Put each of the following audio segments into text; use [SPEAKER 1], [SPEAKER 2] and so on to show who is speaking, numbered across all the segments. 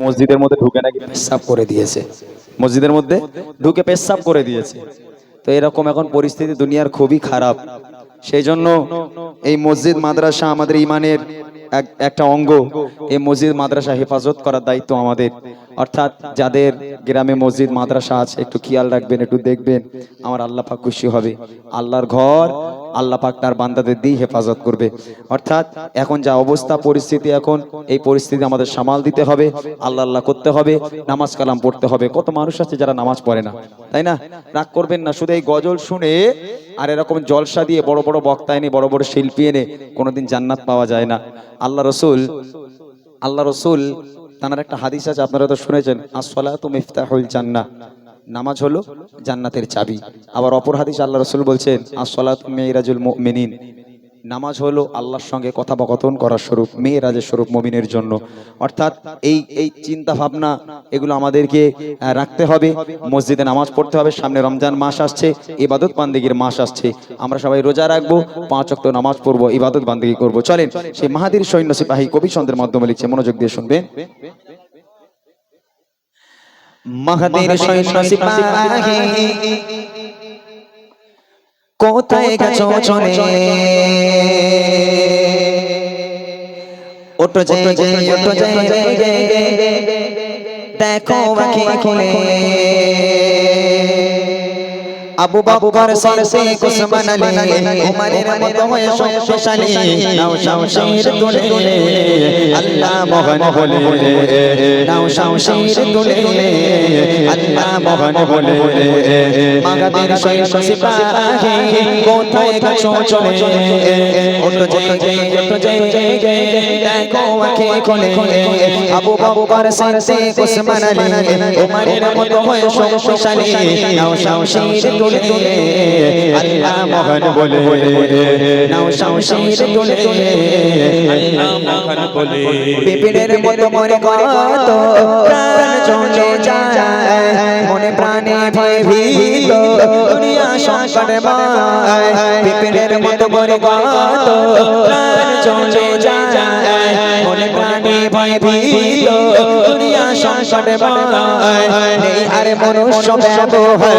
[SPEAKER 1] মসজিদের মধ্যে ঢুকে নাকি পেশাব করে দিয়েছে, মসজিদের মধ্যে ঢুকে পেশাব করে দিয়েছে। তো এরকম এখন পরিস্থিতি দুনিয়ার খুবই খারাপ। সেই জন্য এই মসজিদ মাদ্রাসা আমাদের ইমানের একটা অঙ্গ। এই মসজিদ মাদ্রাসা হেফাজত করার দায়িত্ব আমাদের। অর্থাৎ যাদের গ্রামে মসজিদ মাদ্রাসা আছে একটু খেয়াল রাখবেন, একটু দেখবেন, আমার আল্লাহ পাক খুশি হবে। আল্লাহর ঘর, আল্লাহ পাক তার বান্দাদের দিয়ে হেফাজত করবে। অর্থাৎ এখন যা অবস্থা পরিস্থিতি, এখন এই পরিস্থিতি আমাদের সামাল দিতে হবে, আল্লাহ আল্লাহ করতে হবে, নামাজ কালাম পড়তে হবে। কত মানুষ আছে যারা নামাজ পড়ে না, তাই না? রাগ করবেন না, শুধু এই গজল শুনে আর এরকম জলসা দিয়ে বড় বড় বক্তা এনে, বড় বড় শিল্পী এনে কোনোদিন জান্নাত পাওয়া যায় না। আল্লাহ রসুল তার একটা হাদিস আছে, আপনারা তো শুনেছেন, আসসালাতু মিফতাহুল জান্নাহ, নামাজ হলো জান্নাতের চাবি। আবার অপর হাদিস আল্লাহ রসুল বলছেন, আসসালাতু মিরাজুল মুমিনিন, নামাজ হলো আল্লাহর সঙ্গে কথোপকথন করার স্বরূপ, মেয়েরাজের স্বরূপ মুমিনের জন্য। অর্থাৎ এই চিন্তা ভাবনা এগুলো আমাদেরকে রাখতে হবে। মসজিদে নামাজ পড়তে হবে। সামনে রমজান মাস আসছে, ইবাদত বান্দেগীর মাস আসছে। আমরা সবাই রোজা রাখবো, 5 ওয়াক্ত নামাজ পড়বো, ইবাদত বান্দেগী করবো। চলেন সেই মাহাদির সৈন্য সিপাহী কবি ছন্দের মাধ্যমে লিখছে, মনোযোগ দিয়ে শুনবেন। মাহাদির সৈন্য সিপাহী কোথায় গেছো চলে, ওটো জেগে ওটো জেগে দেখো আঁখি খুলে, আবু বকর সিদ্দিক উসমান আলী উমরের মতো হয়ে শক্তিশালী, নাও শামশির তুলে আল্লাহ মহান বলে, নাও শামশির তুলে আল্লাহ মহান বলে। মাগাদের সৈন্য সিপাহী কোথায় গেছো চলে, ওটো জেগে দেখো আঁখি খুলে, আবু বকর সিদ্দিক উসমান আলী উমরের মতো হয়ে শক্তিশালী, নাও শামশির তুলে আল্লাহ মহান বলে, নাও শামশির তুলে আল্লাহ মহান বলে। বিপিনের মতো মনে কত প্রাণ চলে যায়, মনে প্রাণে ভয় ভীত দুনিয়া সংকটময়। বিপিনের মতো মনে কত প্রাণ চলে যায়, মনে প্রাণে ভয় ভীত দুনিয়া সংকটময়। নেই আর মনুষ্য ব্যবহার,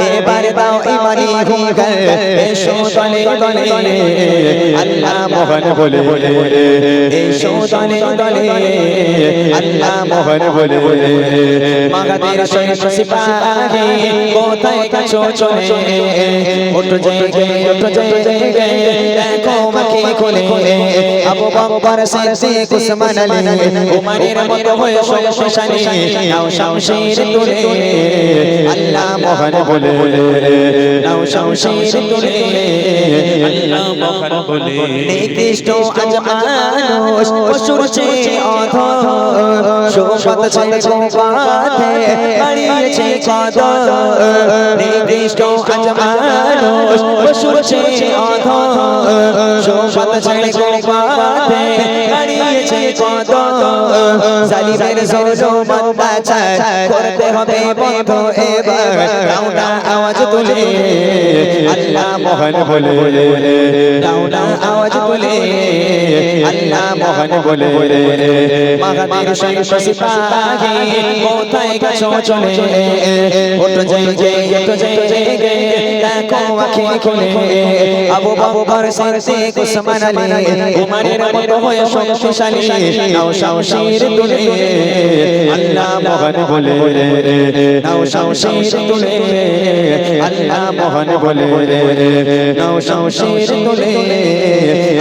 [SPEAKER 1] এবারে দাও ইমানি হুঙ্কার, এসো দলে দলে আল্লাহ মহান বলে, এসো দলে দলে আল্লাহ মহান বলে। মাগাদের সৈন্য সিপাহী কোথায় গেছো চলে, ওটো জেগে দেখো আঁখি খুলে, আবু বকর সিদ্দিক উসমান আলী উমরের মতো হয়ে শক্তিশালী, নাও শামশির তুলে আল্লাহ মহান বলে, নাও শামশির তুলে আল্লাহ মহান বলে। নিকৃষ্ট আজ মানুষ পশুর চেয়ে অধম, শোভত ছেড়ে গোপাতে হারিয়েছে কদর। নিকৃষ্ট আজ মানুষ পশুর চেয়ে অধম, শোভত ছেড়ে গোপাতে হারিয়েছে কদর। জালিমের জুলুম অত্যাচার করতে হবে বন্ধ এবার, নাও না আওয়াজ তুলে আল্লাহ মহান বলে, নাও না আওয়াজ তুলে আল্লাহ মহান বলে। মাগাদের সৈন্য সিপাহী কোথায় গেছো চলে, ওটো জেগে দেখো আঁখি খুলে, আবু বকর সিদ্দিক উসমান আলী উমরের মতো হয়ে শক্তিশালী, নাও শামশির তুলে আল্লাহ মহান বলে, নাও শামশির তুলে আল্লাহ মহান বলে, নাও শামশির তুলে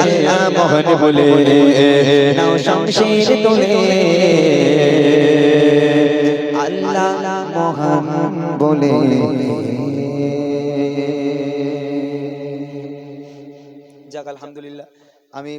[SPEAKER 1] আল্লাহ মহান বলে, নাও শামশির তুলে আল্লাহ মহান বলে। যাক আলহামদুলিল্লাহ। আমি